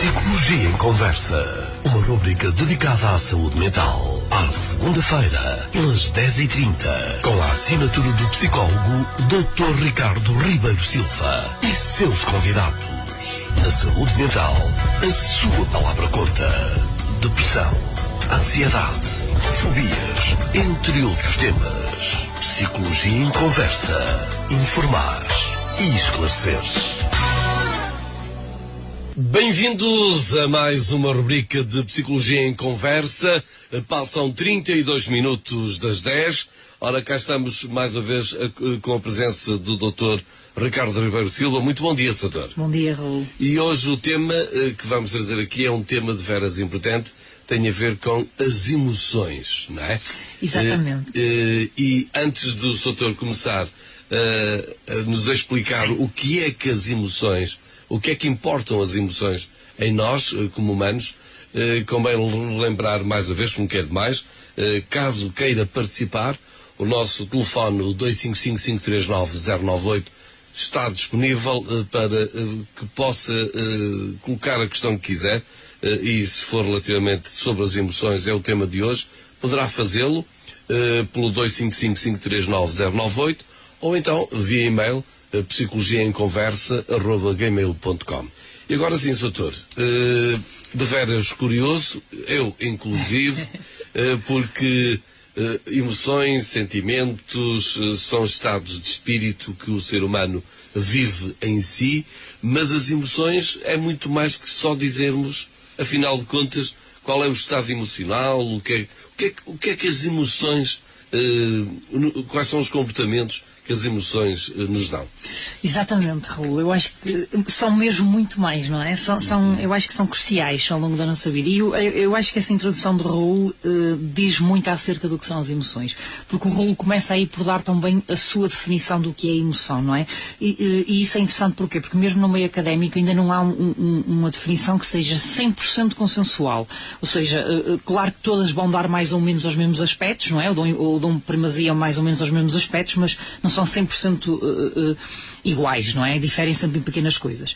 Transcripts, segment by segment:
Psicologia em Conversa, uma rubrica dedicada à saúde mental. À segunda-feira, pelas 10h30, com a assinatura do psicólogo Dr. Ricardo Ribeiro Silva e seus convidados. Na saúde mental, a sua palavra conta. Depressão, ansiedade, fobias, entre outros temas. Psicologia em Conversa. Informar e esclarecer. Bem-vindos a mais uma rubrica de Psicologia em Conversa. Passam 32 minutos das 10. Ora, cá estamos mais uma vez com a presença do Dr. Ricardo Ribeiro Silva. Muito bom dia, Dr. Bom dia, Raul. E hoje o tema que vamos trazer aqui é um tema de veras importante. Tem a ver com as emoções, não é? Exatamente. E antes do Dr. começar a nos explicar o que é que as emoções, o que é que importam as emoções em nós, como humanos, convém lembrar mais uma vez, como quer demais, caso queira participar, o nosso telefone, o 255-539-098, está disponível para que possa colocar a questão que quiser, e se for relativamente sobre as emoções, é o tema de hoje, poderá fazê-lo pelo 255-539-098, ou então via e-mail, psicologiaemconversa@gmail.com. E agora sim, doutor, de veras curioso, eu inclusive, porque emoções, sentimentos, são estados de espírito que o ser humano vive em si, mas as emoções é muito mais que só dizermos, afinal de contas, qual é o estado emocional, o que é que as emoções, quais são os comportamentos que as emoções nos dão. Exatamente, Raul. Eu acho que são mesmo muito mais, não é? Eu acho que são cruciais ao longo da nossa vida. E eu acho que essa introdução do Raul diz muito acerca do que são as emoções. Porque o Raul começa aí por dar também a sua definição do que é emoção, não é? E isso é interessante porquê? Porque mesmo no meio académico ainda não há uma definição que seja 100% consensual. Ou seja, claro que todas vão dar mais ou menos aos mesmos aspectos, não é? Ou dão primazia mais ou menos aos mesmos aspectos, mas não são 100% iguais, não é? Diferem sempre em pequenas coisas.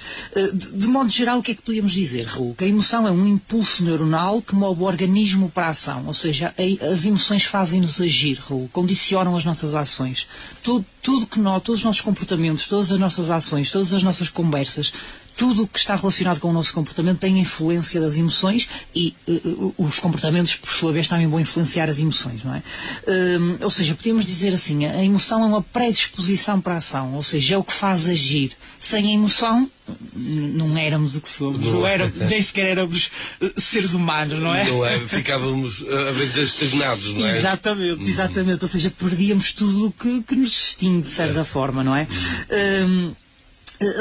De modo geral, o que é que podíamos dizer, Raul? Que a emoção é um impulso neuronal que move o organismo para a ação. Ou seja, as emoções fazem-nos agir, Raul, condicionam as nossas ações. Tudo que nós, todos os nossos comportamentos, todas as nossas ações, todas as nossas conversas, tudo o que está relacionado com o nosso comportamento tem influência das emoções e os comportamentos, por sua vez, também vão influenciar as emoções, não é? Ou seja, podemos dizer assim, a emoção é uma predisposição para a ação, ou seja, é o que faz agir. Sem a emoção, não éramos o que somos, nem sequer éramos seres humanos, não é? Não é? Ficávamos estagnados, não é? Exatamente, exatamente. Ou seja, perdíamos tudo o que nos distingue, de certa forma, não é?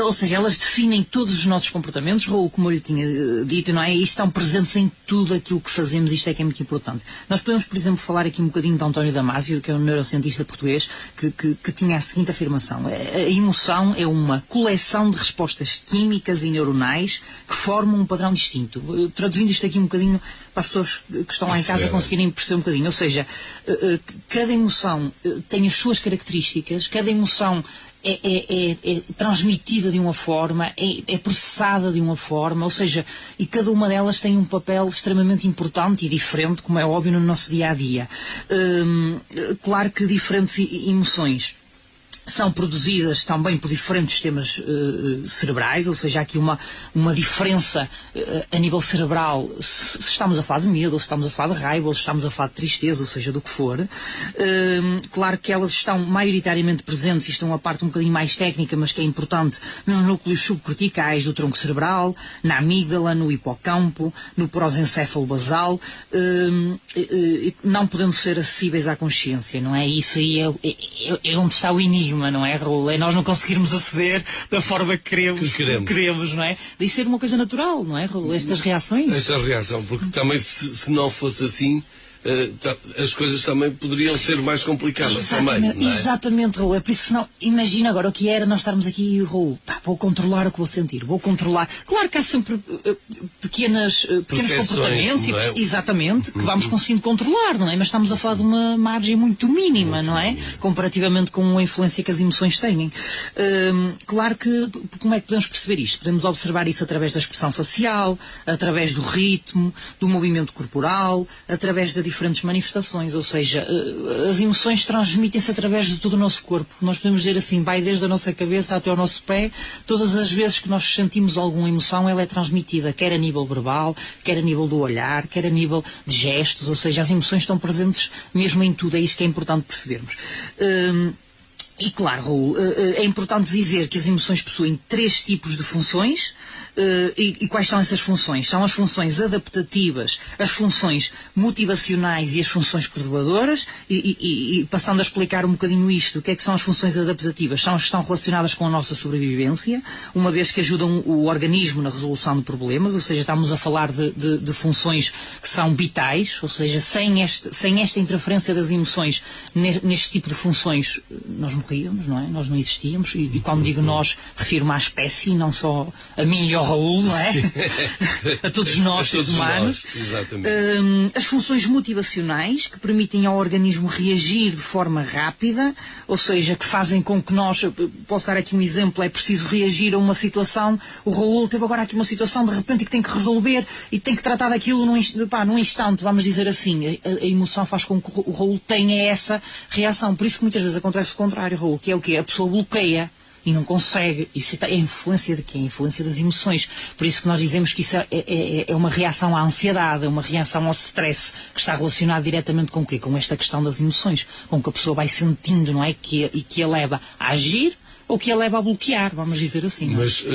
Ou seja, elas definem todos os nossos comportamentos, Raul, como eu lhe tinha dito, não é? E estão presentes em tudo aquilo que fazemos, isto é que é muito importante. Nós podemos, por exemplo, falar aqui um bocadinho de António Damasio, que é um neurocientista português, que tinha a seguinte afirmação: a emoção é uma coleção de respostas químicas e neuronais que formam um padrão distinto. Traduzindo isto aqui um bocadinho para as pessoas que estão lá em casa conseguirem perceber um bocadinho. Ou seja, cada emoção tem as suas características, cada emoção é transmitida de uma forma, é processada de uma forma, ou seja, e cada uma delas tem um papel extremamente importante e diferente, como é óbvio, no nosso dia-a-dia. Claro que diferentes emoções são produzidas também por diferentes sistemas cerebrais, ou seja, há aqui uma diferença a nível cerebral, se estamos a falar de medo, ou se estamos a falar de raiva, ou se estamos a falar de tristeza, ou seja, do que for. Claro que elas estão maioritariamente presentes, isto é uma parte um bocadinho mais técnica, mas que é importante, nos núcleos subcorticais do tronco cerebral, na amígdala, no hipocampo, no prosencéfalo basal, não podendo ser acessíveis à consciência, não é? Isso aí é onde está o enigma, não é, Raul? É nós não conseguirmos aceder da forma que queremos, não é? Daí ser uma coisa natural, não é, Raul? Estas reações. Esta reação, porque também se não fosse assim, as coisas também poderiam ser mais complicadas também, não é? Exatamente, Raul. É por isso que senão, imagina agora o que era nós estarmos aqui, Raul, vou controlar o que vou sentir, vou controlar. Claro que há sempre pequenos comportamentos, não é? Exatamente, que vamos conseguindo controlar, não é? Mas estamos a falar de uma margem muito mínima, não é? Comparativamente com a influência que as emoções têm. Claro que, como é que podemos perceber isto? Podemos observar isso através da expressão facial, através do ritmo, do movimento corporal, através de diferentes manifestações, ou seja, as emoções transmitem-se através de todo o nosso corpo. Nós podemos dizer assim, vai desde a nossa cabeça até ao nosso pé, todas as vezes que nós sentimos alguma emoção, ela é transmitida, quer a nível verbal, quer a nível do olhar, quer a nível de gestos, ou seja, as emoções estão presentes mesmo em tudo, é isso que é importante percebermos. E claro, Raul, é importante dizer que as emoções possuem 3 tipos de funções. E quais são essas funções? São as funções adaptativas, as funções motivacionais e as funções perturbadoras. E passando a explicar um bocadinho isto, o que é que são as funções adaptativas? Estão relacionadas com a nossa sobrevivência, uma vez que ajudam o organismo na resolução de problemas, ou seja, estamos a falar de funções que são vitais, ou seja, sem esta interferência das emoções neste tipo de funções, nós morríamos, não é? Nós não existíamos, e quando digo nós, refiro-me à espécie, não só a mim e ao Raul, não é? A todos nós, seres humanos. Exatamente. As funções motivacionais, que permitem ao organismo reagir de forma rápida, ou seja, que fazem com que nós, posso dar aqui um exemplo, é preciso reagir a uma situação, o Raul teve agora aqui uma situação de repente que tem que resolver e tem que tratar daquilo num instante, vamos dizer assim. A emoção faz com que o Raul tenha essa reação. Por isso que muitas vezes acontece o contrário, Raul, que é o quê? A pessoa bloqueia e não consegue. Isso é a influência de quê? A influência das emoções. Por isso que nós dizemos que isso é uma reação à ansiedade, é uma reação ao stress, que está relacionado diretamente com o quê? Com esta questão das emoções, com que a pessoa vai sentindo, não é? E que a leva a agir ou que a leva a bloquear, vamos dizer assim. Não é? Mas,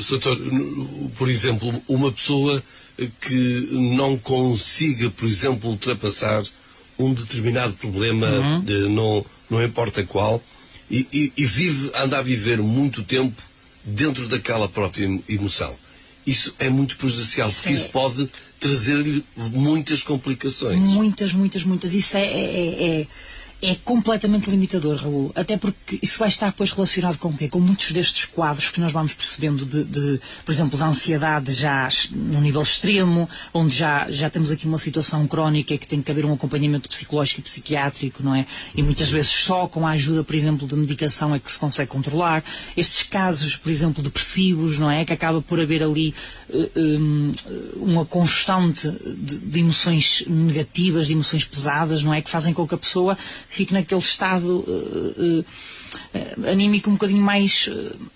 doutor, por exemplo, uma pessoa que não consiga, por exemplo, ultrapassar um determinado problema, não importa qual, e anda a viver muito tempo dentro daquela própria emoção. Isso é muito prejudicial, porque isso pode trazer-lhe muitas complicações. Muitas. Isso é completamente limitador, Raul. Até porque isso vai estar depois relacionado com o quê? Com muitos destes quadros que nós vamos percebendo por exemplo, da ansiedade já no nível extremo, onde já temos aqui uma situação crónica que tem que haver um acompanhamento psicológico e psiquiátrico, não é? E muitas vezes só com a ajuda, por exemplo, de medicação é que se consegue controlar. Estes casos, por exemplo, depressivos, não é? Que acaba por haver ali uma constante de emoções negativas, de emoções pesadas, não é? Que fazem com que a pessoa fique naquele estado anímico um bocadinho mais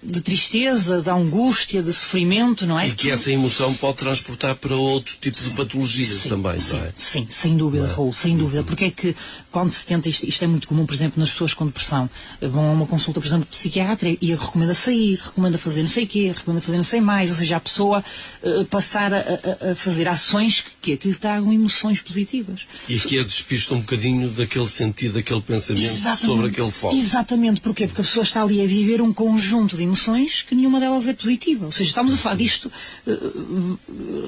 de tristeza, de angústia, de sofrimento, não é? E que essa emoção pode transportar para outro tipo de patologias também, não é? Sim, sem dúvida, Raul, sem dúvida. Porque é que quando se tenta, isto é muito comum, por exemplo, nas pessoas com depressão, vão a uma consulta, por exemplo, de psiquiatra e recomenda sair, recomenda fazer não sei o quê, recomenda fazer não sei mais, ou seja, a pessoa passar a fazer ações que lhe tragam emoções positivas. E que a despista um bocadinho daquele sentido, daquele pensamento sobre aquele foco. Exatamente. Porquê? Porque a pessoa está ali a viver um conjunto de emoções que nenhuma delas é positiva. Ou seja, estamos a falar disto,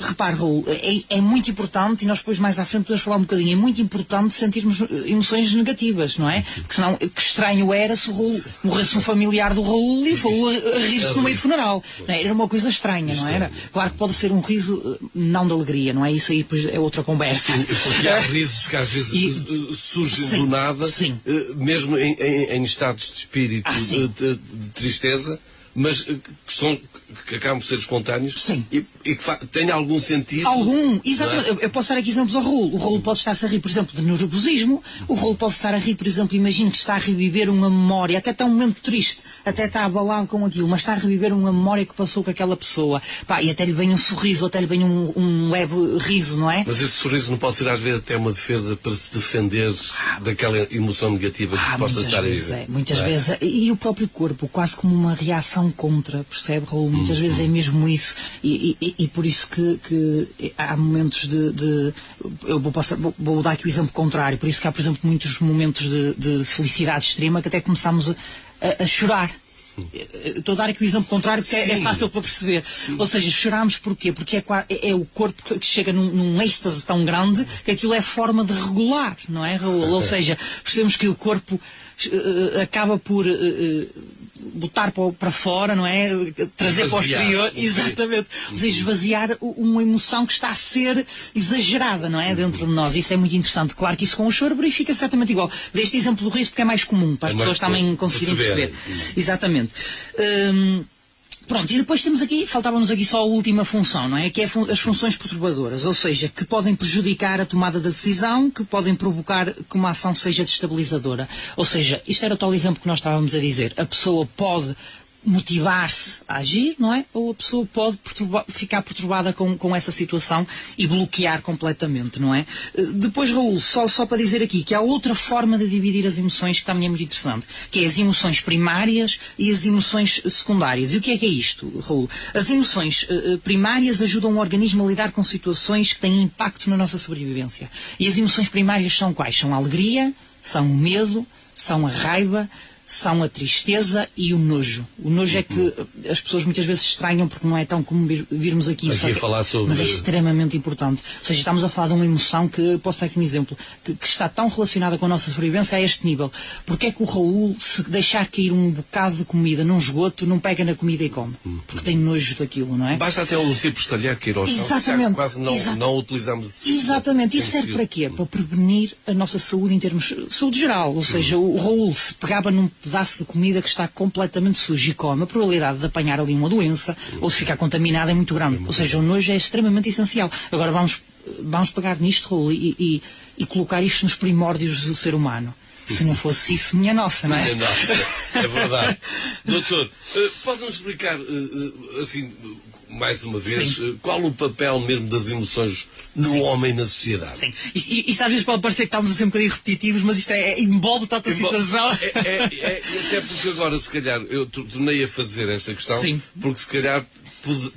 repare, Raul, é muito importante, e nós depois mais à frente podemos falar um bocadinho, é muito importante sentirmos emoções negativas, não é? Porque senão, que estranho era se o Raul morresse um familiar do Raul e o Raul a rir-se no meio do funeral. Não é? Era uma coisa estranha, não era? Claro que pode ser um riso não de alegria, não é? Isso aí depois é outra conversa. Porque há risos que às vezes surgem do nada, mesmo em estados de espírito de tristeza, mas que acabam por ser espontâneos e que têm algum sentido. Exatamente. É? Eu posso dar aqui exemplos ao Raul. O Raul pode estar-se a rir, por exemplo, de nervosismo. O Raul pode estar a rir, por exemplo, imagino que está a reviver uma memória, até está um momento triste, até está abalado com aquilo, mas está a reviver uma memória que passou com aquela pessoa. E até lhe vem um sorriso, até lhe vem um leve riso, não é? Mas esse sorriso não pode ser às vezes até uma defesa para se defender daquela emoção negativa que possa estar a viver. Muitas vezes. E o próprio corpo, quase como uma reação contra, percebe, Raul? Muitas vezes é mesmo isso. E por isso que há momentos eu vou dar aqui o exemplo contrário. Por isso que há, por exemplo, muitos momentos de felicidade extrema que até começamos a chorar. Estou a dar aqui o exemplo contrário, porque é fácil para perceber. Ou seja, choramos porquê? Porque é o corpo que chega num êxtase tão grande que aquilo é forma de regular, não é, Raul? Ou seja, percebemos que o corpo acaba por botar para fora, não é? Trazer para o exterior, exatamente. Ou seja, esvaziar uma emoção que está a ser exagerada, não é? Dentro de nós. Isso é muito interessante. Claro que isso com o choro verifica exatamente igual. Deste exemplo do riso porque é mais comum, para as pessoas também conseguirem perceber. Exatamente. Pronto, e depois temos aqui, faltava-nos aqui só a última função, não é? Que é as funções perturbadoras, ou seja, que podem prejudicar a tomada da decisão, que podem provocar que uma ação seja destabilizadora. Ou seja, isto era o tal exemplo que nós estávamos a dizer. A pessoa pode motivar-se a agir, não é? Ou a pessoa pode ficar perturbada com essa situação e bloquear completamente, não é? Depois, Raul, só para dizer aqui que há outra forma de dividir as emoções que também é muito interessante, que é as emoções primárias e as emoções secundárias. E o que é isto, Raul? As emoções primárias ajudam o organismo a lidar com situações que têm impacto na nossa sobrevivência. E as emoções primárias são quais? São a alegria, são o medo, são a raiva, são a tristeza e o nojo. O nojo é que as pessoas muitas vezes estranham porque não é tão comum virmos aqui. Falar sobre... Mas é extremamente importante. Ou seja, estamos a falar de uma emoção que, posso dar aqui um exemplo, que está tão relacionada com a nossa sobrevivência a este nível. Porque é que o Raul, se deixar cair um bocado de comida num esgoto, não pega na comida e come? Porque tem nojo daquilo, não é? Basta até um simples talher cair ao chão. Exatamente. Quase não utilizamos de Exatamente. Isso serve para quê? Para prevenir a nossa saúde em termos de saúde geral. Ou seja, o Raul, se pegava num pedaço de comida que está completamente sujo e come, a probabilidade de apanhar ali uma doença ou de ficar contaminada é muito grande. Ou seja, o nojo é extremamente essencial. Agora vamos pegar nisto, Raul, e colocar isto nos primórdios do ser humano. Se não fosse isso, minha nossa, não é? Minha nossa, é verdade. Doutor, pode-nos explicar, assim, mais uma vez, qual o papel mesmo das emoções no homem na sociedade? Sim. Isto às vezes pode parecer que estamos a ser um bocadinho repetitivos, mas isto envolve tanta situação. E até porque agora, se calhar, eu tornei a fazer esta questão, porque se calhar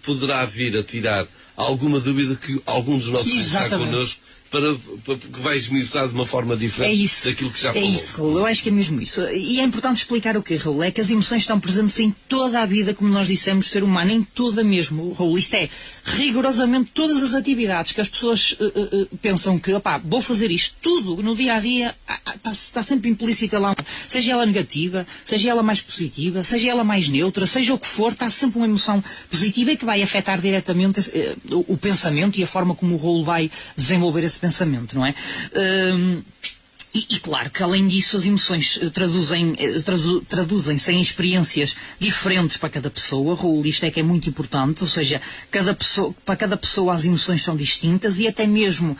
poderá vir a tirar alguma dúvida que algum dos nossos que está connosco que vai esmiuçar de uma forma diferente daquilo que já falou. É isso, Raul, eu acho que é mesmo isso. E é importante explicar o quê, Raul? É que as emoções estão presentes em toda a vida, como nós dissemos, do ser humano, em toda mesmo, Raul. Isto é, rigorosamente todas as atividades que as pessoas pensam que, vou fazer isto, tudo no dia-a-dia, está sempre implícita lá, seja ela negativa, seja ela mais positiva, seja ela mais neutra, seja o que for, está sempre uma emoção positiva e que vai afetar diretamente o pensamento e a forma como o Raul vai desenvolver esse pensamento, não é? E claro que além disso as emoções traduzem-se em experiências diferentes para cada pessoa. Raul, isto é que é muito importante, ou seja, para cada pessoa as emoções são distintas e até mesmo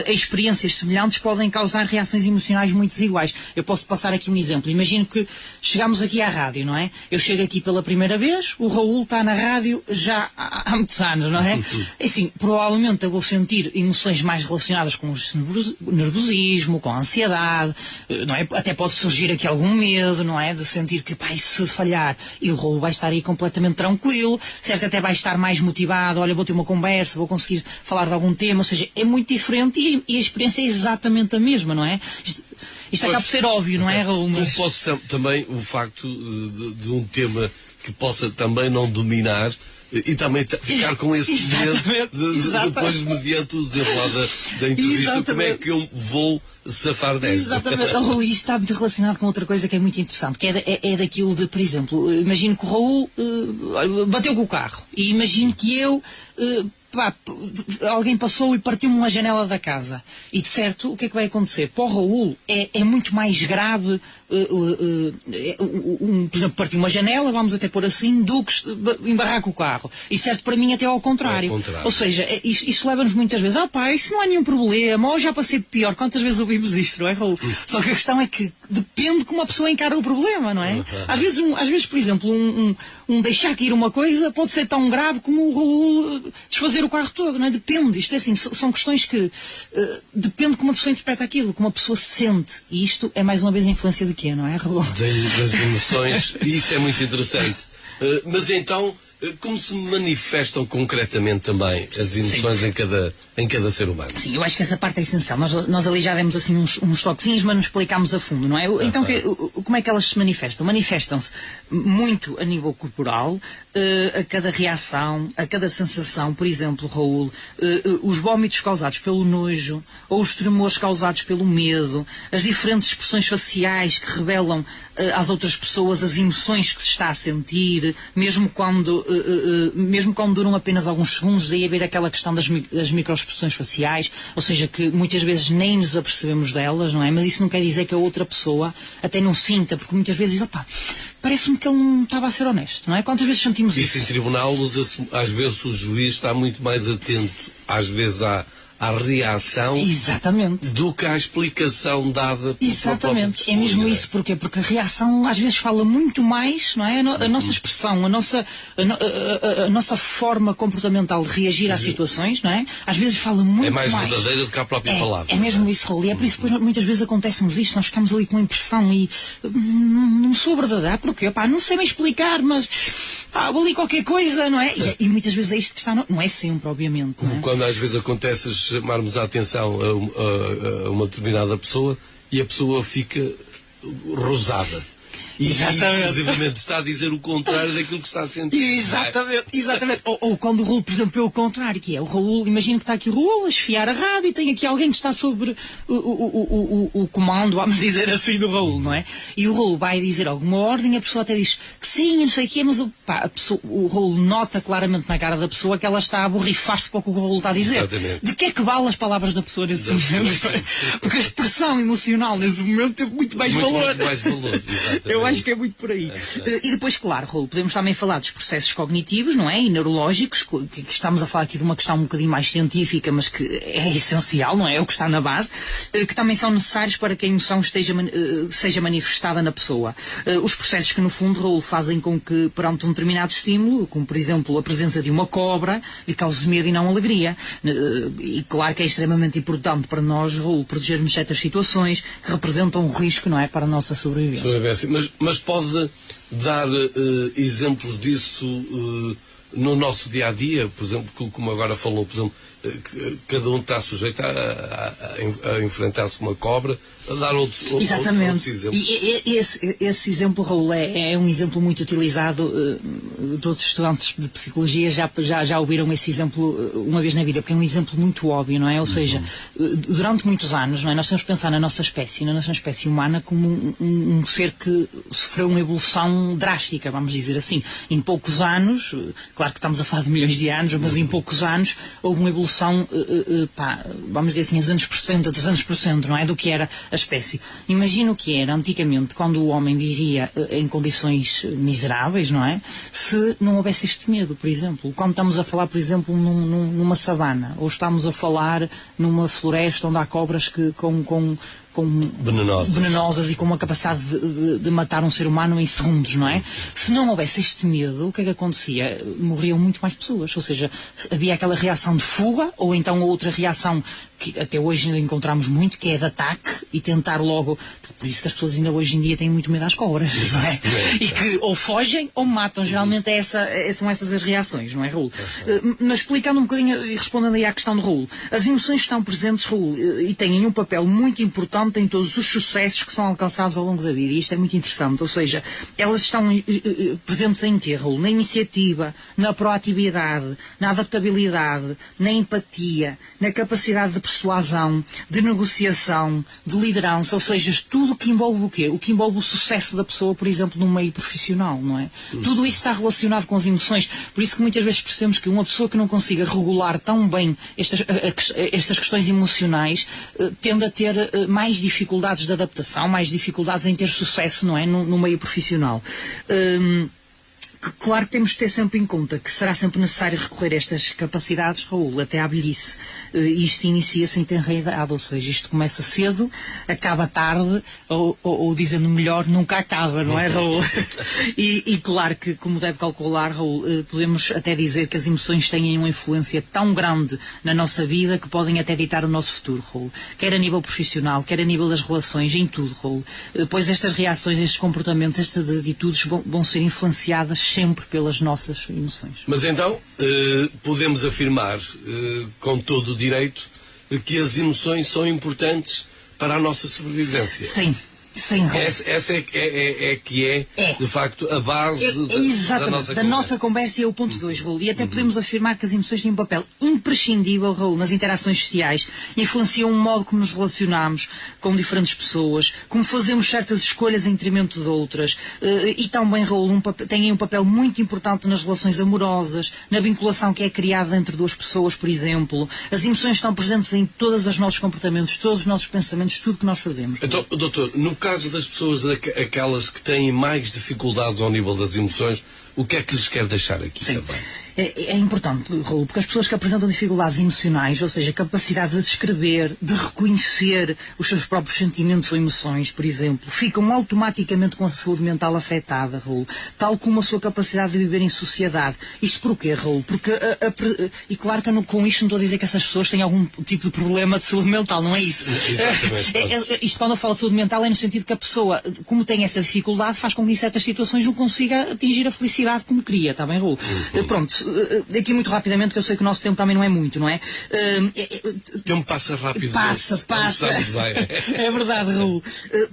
experiências semelhantes podem causar reações emocionais muito desiguais. Eu posso passar aqui um exemplo. Imagino que chegamos aqui à rádio, não é? Eu chego aqui pela primeira vez, o Raul está na rádio já há muitos anos, não é? Assim, provavelmente eu vou sentir emoções mais relacionadas com o nervosismo, com a ansiedade, não é? Até pode surgir aqui algum medo, não é? De sentir que, se falhar, e o Raul vai estar aí completamente tranquilo, certo? Até vai estar mais motivado, olha, vou ter uma conversa, vou conseguir falar de algum tema, ou seja, é muito diferente e a experiência é exatamente a mesma, não é? Isto acaba por ser óbvio, não é, Raul? Mas... Como pode também o facto de um tema que possa também não dominar e também ficar com esse medo depois, mediante o desenrolar da entrevista, como é que eu vou safar desta? Exatamente. O Raul, isto está muito relacionado com outra coisa que é muito interessante, que é daquilo de, por exemplo, imagino que o Raul bateu com o carro e imagino que eu... alguém passou e partiu-me uma janela da casa. E de certo, o que é que vai acontecer? Para o Raul é muito mais grave, por exemplo, partir uma janela, vamos até pôr assim, do que embarrar com o carro. E certo, para mim até ao contrário. Ou seja, isso leva-nos muitas vezes, isso não há nenhum problema, ou já passei pior. Quantas vezes ouvimos isto, não é, Raul? Só que a questão é que depende como a pessoa encara o problema, não é? Às vezes, por exemplo, um deixar cair uma coisa pode ser tão grave como o Raul desfazer o carro todo, não é? Depende. Isto é assim, são questões que depende como a pessoa interpreta aquilo, como a pessoa se sente. E isto é mais uma vez a influência de quê, não é, Raul? Das emoções, e isso é muito interessante. Mas então, Como se manifestam concretamente também as emoções em cada ser humano? Sim, eu acho que essa parte é essencial. Nós ali já demos assim uns toquezinhos, mas não explicámos a fundo, não é? Então, como é que elas se manifestam? Manifestam-se muito a nível corporal, a cada reação, a cada sensação. Por exemplo, Raul, os vómitos causados pelo nojo, ou os tremores causados pelo medo, as diferentes expressões faciais que revelam às outras pessoas as emoções que se está a sentir, mesmo quando duram apenas alguns segundos, daí haver aquela questão das microexpressões faciais, ou seja, que muitas vezes nem nos apercebemos delas, não é? Mas isso não quer dizer que a outra pessoa até não sinta, porque muitas vezes diz, opá, parece-me que ele não estava a ser honesto, não é? Quantas vezes sentimos isso? Isso em tribunal, às vezes o juiz está muito mais atento, às vezes à reação. Exatamente. Do que à explicação dada pela Exatamente. própria É mesmo pessoa, isso. Porquê? Porque a reação às vezes fala muito mais, não é? A nossa expressão, a nossa forma comportamental de reagir às situações, não é? Às vezes fala muito mais. É mais verdadeira do que a própria palavra. É mesmo isso, Raul. E é por isso que muitas vezes acontece-nos isto, nós ficamos ali com a impressão e não sou verdadeira. Porquê? Pá, não sei bem explicar, mas vou ali qualquer coisa, não é? E muitas vezes é isto que está, não é sempre, obviamente. Não é? Quando às vezes acontece chamarmos a atenção a uma determinada pessoa e a pessoa fica rosada. Exatamente. Inclusive está a dizer o contrário daquilo que está a sentir. Exatamente. Ou quando o Raul, por exemplo, é o contrário, que é o Raul, imagina que está aqui o Raul a esfiar a rádio e tem aqui alguém que está sobre o comando, vamos dizer assim, do Raul, não é? E o Raul vai dizer alguma ordem, a pessoa até diz que sim, não sei o quê, mas o Raul nota claramente na cara da pessoa que ela está a borrifar-se para o que o Raul está a dizer. Exatamente. De que é que vale as palavras da pessoa nesse momento? Porque a expressão emocional nesse momento teve muito mais valor. Muito mais valor, exatamente. Eu acho que é muito por aí. E depois, claro, Raul, podemos também falar dos processos cognitivos, não é? E neurológicos, que estamos a falar aqui de uma questão um bocadinho mais científica, mas que é essencial, não é? É o que está na base, que também são necessários para que a emoção seja manifestada na pessoa. Os processos que, no fundo, Raul, fazem com que, perante um determinado estímulo, como, por exemplo, a presença de uma cobra, lhe cause medo e não alegria. E claro que é extremamente importante para nós, Raul, protegermos certas situações que representam um risco, não é? Para a nossa sobrevivência. Mas pode dar exemplos disso no nosso dia-a-dia, por exemplo, como agora falou, por exemplo, cada um está sujeito a enfrentar-se com uma cobra, a dar outros exemplos. E esse exemplo, Raul, é um exemplo muito utilizado. Todos os estudantes de psicologia já ouviram esse exemplo uma vez na vida, porque é um exemplo muito óbvio, não é? Ou seja, durante muitos anos, não é? Nós temos que pensar na nossa espécie humana, como um ser que sofreu uma evolução drástica, vamos dizer assim. Em poucos anos, claro que estamos a falar de milhões de anos, mas em poucos anos houve uma evolução, vamos dizer assim, a 200%, a 300%, não é? Do que era a espécie. Imagina o que era antigamente, quando o homem vivia em condições miseráveis, não é? Se não houvesse este medo, por exemplo. Quando estamos a falar, por exemplo, numa savana, ou estamos a falar numa floresta onde há cobras que venenosas e com uma capacidade de matar um ser humano em segundos, não é? Se não houvesse este medo, o que é que acontecia? Morriam muito mais pessoas, ou seja, havia aquela reação de fuga, ou então outra reação que até hoje ainda encontramos muito, que é de ataque e tentar logo, por isso que as pessoas ainda hoje em dia têm muito medo às cobras, não é? E que ou fogem ou matam, geralmente são essas as reações, não é, Raul? Mas explicando um bocadinho e respondendo aí à questão de Raul, as emoções estão presentes, Raul, e têm um papel muito importante em todos os sucessos que são alcançados ao longo da vida, e isto é muito interessante, ou seja, elas estão presentes em quê, Raul? Na iniciativa, na proatividade, na adaptabilidade, na empatia, na capacidade de persuasão, de negociação, de liderança, ou seja, tudo o que envolve o quê? O que envolve o sucesso da pessoa, por exemplo, no meio profissional, não é? Tudo isso está relacionado com as emoções, por isso que muitas vezes percebemos que uma pessoa que não consiga regular tão bem estas questões emocionais tende a ter mais dificuldades de adaptação, mais dificuldades em ter sucesso, não é? No meio profissional. Claro que temos de ter sempre em conta que será sempre necessário recorrer a estas capacidades, Raul, até à velhice. Isto inicia-se em tenra idade, ou seja, isto começa cedo, acaba tarde, ou dizendo melhor, nunca acaba, não é, Raul? E claro que, como deve calcular, Raul, podemos até dizer que as emoções têm uma influência tão grande na nossa vida que podem até ditar o nosso futuro, Raul. Quer a nível profissional, quer a nível das relações, em tudo, Raul. Pois estas reações, estes comportamentos, estas atitudes vão ser influenciadas sempre pelas nossas emoções. Mas então, podemos afirmar, com todo o direito, que as emoções são importantes para a nossa sobrevivência. Sim. Sim, Raul. Essa de facto, a base da nossa conversa é o ponto 2, Raul. E até podemos afirmar que as emoções têm um papel imprescindível, Raul, nas interações sociais. Influenciam o modo como nos relacionamos com diferentes pessoas, como fazemos certas escolhas em detrimento de outras. E também, Raul, têm um papel muito importante nas relações amorosas, na vinculação que é criada entre duas pessoas, por exemplo. As emoções estão presentes em todos os nossos comportamentos, todos os nossos pensamentos, tudo que nós fazemos. Então, doutor, no caso das pessoas, aquelas que têm mais dificuldades ao nível das emoções, o que é que lhes quer deixar aqui também? É importante, Raul, porque as pessoas que apresentam dificuldades emocionais, ou seja, capacidade de descrever, de reconhecer os seus próprios sentimentos ou emoções, por exemplo, ficam automaticamente com a saúde mental afetada, Raul, tal como a sua capacidade de viver em sociedade. Isto porquê, Raul? Porque, e claro que com isto não estou a dizer que essas pessoas têm algum tipo de problema de saúde mental, não é isso? Exatamente. Isto quando eu falo de saúde mental é no sentido que a pessoa, como tem essa dificuldade, faz com que em certas situações não consiga atingir a felicidade como queria, está bem, Raul? Pronto. Aqui muito rapidamente, que eu sei que o nosso tempo também não é muito, não é? O tempo passa rápido. Passa. É verdade, Raul.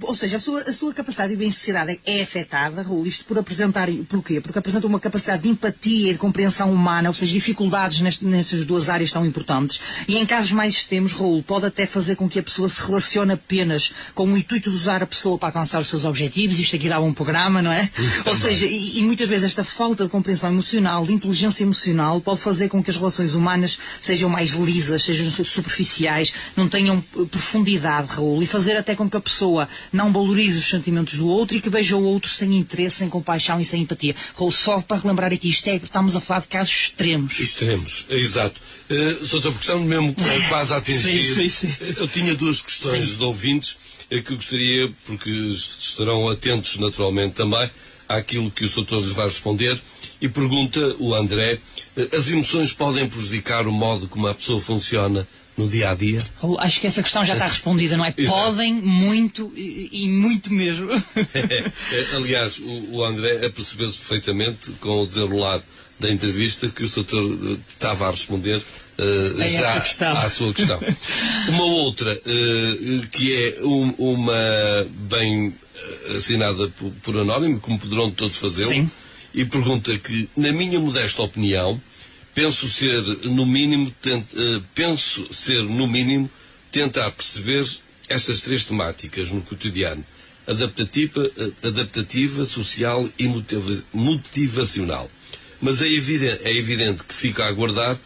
Ou seja, a sua capacidade de viver em sociedade é afetada, Raul, isto por apresentar... Porquê? Porque apresenta uma capacidade de empatia e de compreensão humana, ou seja, dificuldades nestas duas áreas tão importantes. E em casos mais extremos, Raul, pode até fazer com que a pessoa se relacione apenas com o intuito de usar a pessoa para alcançar os seus objetivos. Isto aqui dá um programa, não é? Ou seja, e muitas vezes esta falta de compreensão emocional, de inteligência emocional, pode fazer com que as relações humanas sejam mais lisas, sejam superficiais, não tenham profundidade, Raul, e fazer até com que a pessoa não valorize os sentimentos do outro e que veja o outro sem interesse, sem compaixão e sem empatia. Raul, só para relembrar aqui, estamos a falar de casos extremos. Extremos, exato. Doutor, porque estamos mesmo quase a atingir. Sim. Eu tinha duas questões de ouvintes que gostaria, porque estarão atentos naturalmente também àquilo que o doutor lhes vai responder, e pergunta o André: as emoções podem prejudicar o modo como a pessoa funciona no dia-a-dia? Acho que essa questão já está respondida, não é? Podem, muito e muito mesmo. Aliás, o André apercebeu-se perfeitamente com o desenrolar da entrevista que o doutor estava a responder já à sua questão. Uma outra, que é uma bem assinada por anónimo, como poderão todos fazê-lo. Sim. E pergunta que, na minha modesta opinião, penso ser no mínimo tentar perceber estas três temáticas no cotidiano: adaptativa, social e motivacional. Mas é evidente que fico a aguardar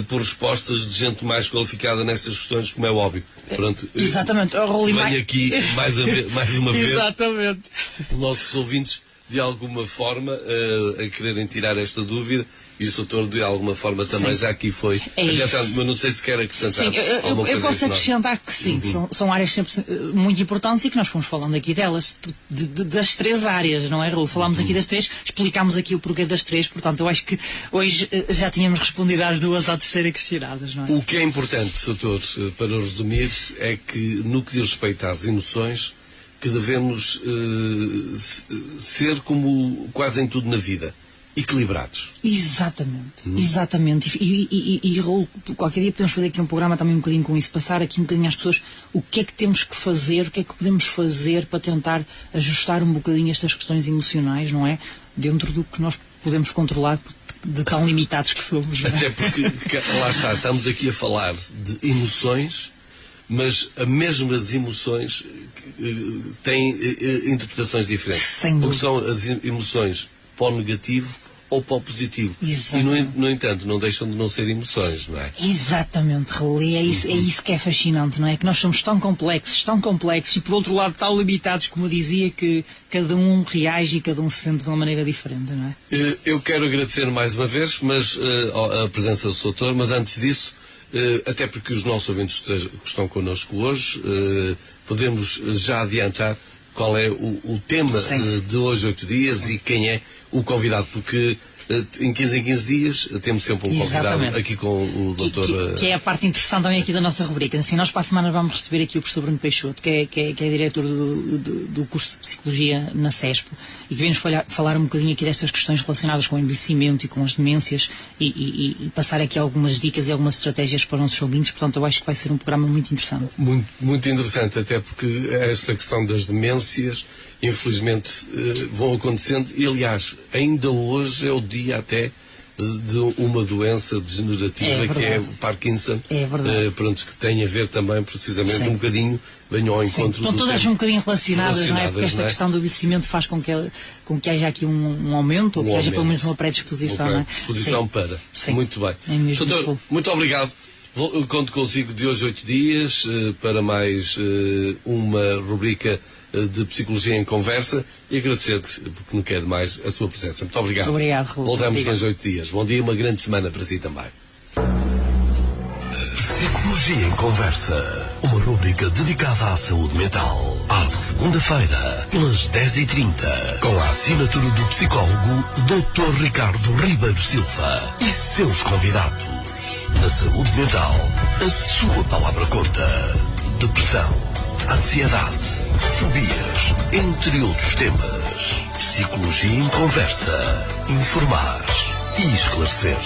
por respostas de gente mais qualificada nestas questões, como é óbvio. Pronto, exatamente. Venho aqui mais uma vez. Exatamente. Os nossos ouvintes, de alguma forma, a quererem tirar esta dúvida, e o doutor, de alguma forma, também já aqui foi adiantado, mas não sei se quer acrescentar. Sim, eu posso acrescentar que sim, são áreas sempre muito importantes e que nós fomos falando aqui delas, das três áreas, não é, Raul? Falámos aqui das três, explicámos aqui o porquê das três, portanto, eu acho que hoje já tínhamos respondido às duas, à terceira questionadas, não é? O que é importante, doutor, para resumir, é que, no que diz respeito às emoções, que devemos ser, como quase em tudo na vida, equilibrados. Exatamente. E Raul, qualquer dia podemos fazer aqui um programa também um bocadinho com isso, passar aqui um bocadinho às pessoas o que é que temos que fazer, o que é que podemos fazer para tentar ajustar um bocadinho estas questões emocionais, não é? Dentro do que nós podemos controlar, de tão limitados que somos. Não é? Até porque, lá está, estamos aqui a falar de emoções, mas as mesmas emoções têm interpretações diferentes. Porque são as emoções para o negativo ou para o positivo. Exatamente. E, no entanto, não deixam de não ser emoções, não é? Exatamente, Raul. E é isso que é fascinante, não é? Que nós somos tão complexos, e por outro lado tão limitados, como eu dizia, que cada um reage e cada um se sente de uma maneira diferente, não é? Eu quero agradecer mais uma vez a presença do doutor, mas antes disso, até porque os nossos ouvintes que estão connosco hoje, podemos já adiantar qual é o tema de hoje, 8 dias, e quem é o convidado, porque em 15 dias temos sempre um convidado. Exatamente. Aqui com o doutor... Que é a parte interessante também aqui da nossa rubrica. Assim, nós para a semana vamos receber aqui o professor Bruno Peixoto, que é diretor do curso de Psicologia na CESP, e que vem-nos falar um bocadinho aqui destas questões relacionadas com o envelhecimento e com as demências e passar aqui algumas dicas e algumas estratégias para os nossos ouvintes. Portanto, eu acho que vai ser um programa muito interessante. Muito, muito interessante, até porque esta questão das demências, infelizmente, vão acontecendo. E, aliás, ainda hoje é o dia até de uma doença degenerativa que é o Parkinson, pronto, que tem a ver também precisamente um bocadinho, venham ao encontro do todas são um bocadinho relacionadas, não é? Porque esta questão do envelhecimento faz com que haja aqui um aumento, ou que haja pelo menos uma predisposição, não é? Predisposição para. Sim. Muito bem. É Doutor, muito obrigado. Conto consigo de hoje 8 dias para mais uma rubrica de Psicologia em Conversa, e agradecer-te, porque não quer demais, a sua presença. Muito obrigado. Muito obrigado, Raul. Voltamos nos 8 dias. Bom dia e uma grande semana para si também. Psicologia em Conversa, uma rubrica dedicada à saúde mental. À segunda-feira, pelas 10h30, com a assinatura do psicólogo Dr. Ricardo Ribeiro Silva e seus convidados. Na saúde mental, a sua palavra conta. Depressão, ansiedade, fobias, entre outros temas. Psicologia em Conversa. Informar e esclarecer.